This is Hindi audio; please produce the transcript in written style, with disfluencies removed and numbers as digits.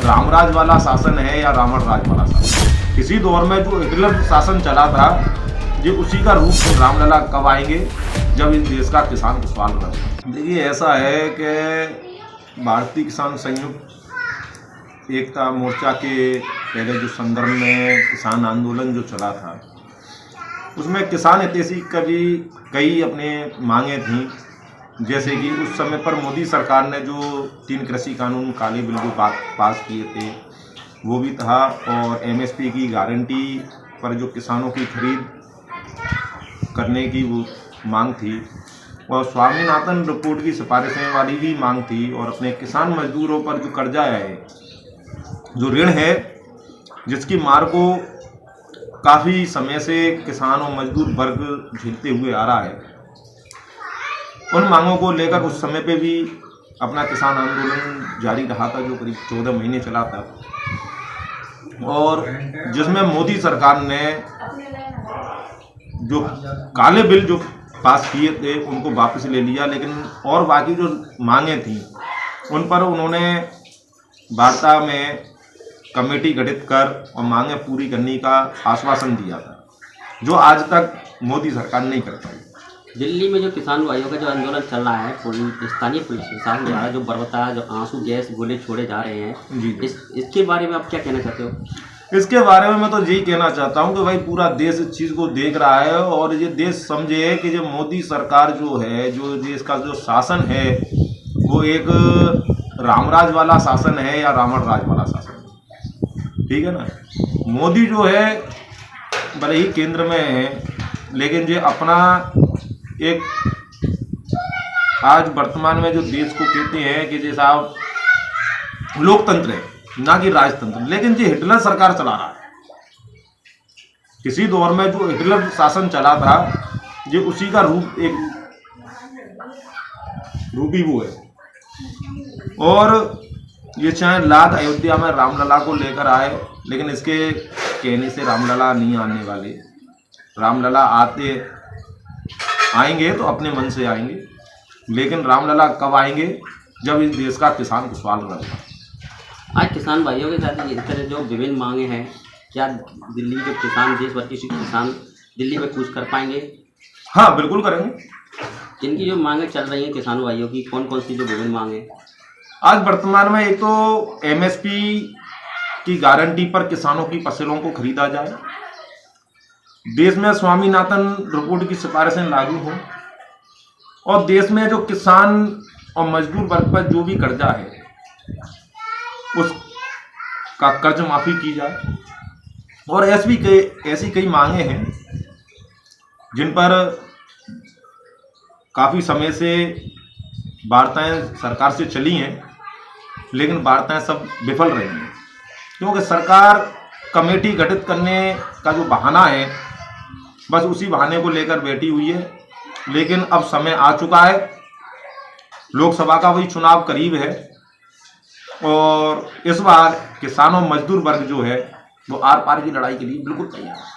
रामराज वाला शासन है या रावण राज वाला शासन। किसी दौर में जो हिटलर शासन चला था, ये उसी का रूप रामलला कब आएंगे, जब इस देश का किसान खुशहाल रहे। देखिए, ऐसा है कि भारतीय किसान संयुक्त एकता मोर्चा के पहले जो संदर्भ में किसान आंदोलन जो चला था, उसमें किसान हितैषी का भी कई अपने मांगे थीं। जैसे कि उस समय पर मोदी सरकार ने जो 3 कृषि कानून काले बिल को पास किए थे, वो भी था, और एमएसपी की गारंटी पर जो किसानों की खरीद करने की वो मांग थी, और स्वामीनाथन रिपोर्ट की सिफारिशें वाली भी मांग थी, और अपने किसान मजदूरों पर जो कर्जा है, जो ऋण है, जिसकी मार को काफ़ी समय से किसान और मजदूर वर्ग झेलते हुए आ रहा है, उन मांगों को लेकर उस समय पे भी अपना किसान आंदोलन जारी रहा था, जो करीब 14 महीने चला था, और जिसमें मोदी सरकार ने जो काले बिल जो पास किए थे उनको वापस ले लिया, लेकिन और बाकी जो मांगें थीं उन पर उन्होंने वार्ता में कमेटी गठित कर और मांगें पूरी करने का आश्वासन दिया था, जो आज तक मोदी सरकार नहीं कर पाई। दिल्ली में जो किसान भाइयों का जो आंदोलन चल रहा है, स्थानीय पुलिस प्रशासन द्वारा जो बर्बाद जो आंसू गैस गोले छोड़े जा रहे हैं जी, इसके बारे में आप क्या कहना चाहते हो? इसके बारे में मैं तो यही कहना चाहता हूं कि भाई पूरा देश इस चीज़ को देख रहा है, और ये देश समझे कि जो मोदी सरकार जो है, जो देश का जो शासन है, वो एक रामराज वाला शासन है या रावण राज वाला शासन है। ठीक है ना। मोदी जो है भले ही केंद्र में है, लेकिन जो अपना एक आज वर्तमान में जो देश को कहते हैं कि जैसा लोकतंत्र है, ना कि राजतंत्र, लेकिन जो हिटलर सरकार चला रहा है, किसी दौर में जो हिटलर शासन चला था, ये उसी का रूपी वो है। और ये चाहे लाद अयोध्या में रामलला को लेकर आए, लेकिन इसके कहने से रामलला नहीं आने वाले। रामलला आएंगे तो अपने मन से आएंगे, लेकिन रामलला कब आएंगे, जब इस देश का किसान खुशहाल रहेगा। आज किसान भाइयों के साथ इस तरह जो विभिन्न मांगे हैं, क्या दिल्ली के किसान, देश भर के किसान दिल्ली में कूच कर पाएंगे? हाँ, बिल्कुल करेंगे। जिनकी जो मांगे चल रही हैं किसान भाइयों की, कौन कौन सी जो विभिन्न मांगे? आज वर्तमान में एक तो एमएसपी की गारंटी पर किसानों की फसलों को खरीदा जाए, देश में स्वामीनाथन रिपोर्ट की सिफारिशें लागू हों, और देश में जो किसान और मजदूर वर्ग पर जो भी कर्जा है उसका कर्ज माफी की जाए। और ऐसी कई मांगे हैं जिन पर काफ़ी समय से वार्ताएं सरकार से चली हैं, लेकिन वार्ताएं सब विफल रही हैं, क्योंकि सरकार कमेटी गठित करने का जो बहाना है, बस उसी बहाने को लेकर बैठी हुई है। लेकिन अब समय आ चुका है, लोकसभा का वही चुनाव करीब है, और इस बार किसान और मजदूर वर्ग जो है वो आर पार की लड़ाई के लिए बिल्कुल तैयार है।